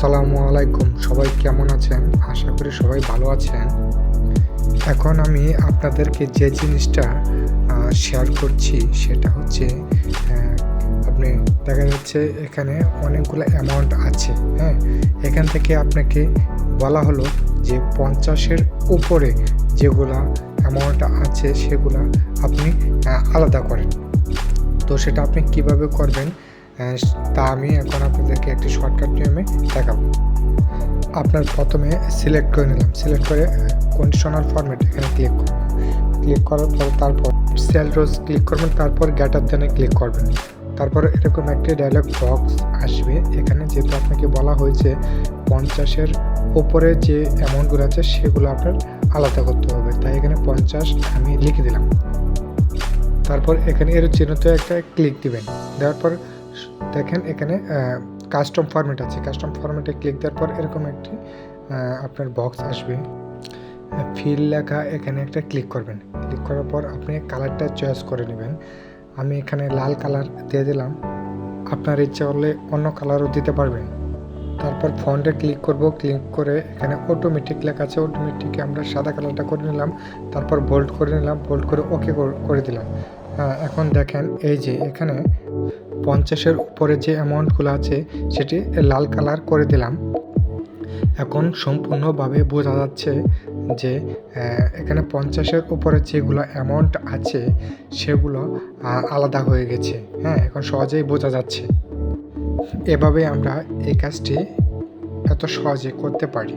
আসসালামু আলাইকুম, সবাই কেমন আছেন? আশা করি সবাই ভালো আছেন। এখন আমি আপনাদেরকে যে জিনিসটা শেয়ার করছি সেটা হচ্ছে অ্যা আপনি দেখা যাচ্ছে এখানে অনেকগুলো অ্যামাউন্ট আছে, হ্যাঁ? এখান থেকে আপনাকে বলা হলো যে ৫০ এর উপরে যেগুলা অ্যামাউন্ট আছে সেগুলা আপনি আলাদা করেন। তো সেটা আপনি কিভাবে করবেন তা আমি এখন আপনাদেরকে একটি শর্টকাট নিয়মে দেখাবো। আপনার প্রথমে সিলেক্ট করে নিলাম। সিলেক্ট করে কন্ডিশনাল ফরম্যাট এখানে ক্লিক করব। ক্লিক করার পর তারপর সেল রোজ ক্লিক করবেন, তারপর গ্রেটার দ্যানে ক্লিক করবেন। তারপর এরকম একটি ডায়ালগ বক্স আসবে। এখানে যেহেতু আপনাকে বলা হয়েছে ৫০ এর উপরে যে অ্যামাউন্টগুলো আছে সেগুলো আপনার আলাদা করতে হবে। তাই এখানে ৫০ আমি লিখে দিলাম। তারপর এখানে এর চিহ্নতে একটা ক্লিক দিবেন। দেওয়ার পর দেখেন এখানে কাস্টম ফরম্যাট আছে। কাস্টম ফরম্যাটে ক্লিক দেওয়ার পর এরকম একটি আপনার বক্স আসবে। ফিল লেখা এখানে একটা ক্লিক করবেন। ক্লিক করার পর আপনি কালারটা চয়েস করে নেবেন। আমি এখানে লাল কালার দিয়ে দিলাম। আপনার ইচ্ছা করলে অন্য কালারও দিতে পারবেন। তারপর ফন্টে ক্লিক করব। ক্লিক করে এখানে অটোমেটিক লেখা আছে। অটোমেটিকে আমরা সাদা কালারটা করে নিলাম। তারপর বোল্ড করে নিলাম। বোল্ড করে ওকে করে দিলাম। এখন দেখেন এই যে এখানে ৫০ এর উপরে যে অ্যামাউন্টগুলো আছে সেটি লাল কালার করে দিলাম। এখন সম্পূর্ণভাবে বোঝা যাচ্ছে যে এখানে ৫০ এর উপরে যেগুলো অ্যামাউন্ট আছে সেগুলো আলাদা হয়ে গেছে। হ্যাঁ, এখন সহজেই বোঝা যাচ্ছে। এভাবে আমরা এই কাজটি এত সহজে করতে পারি।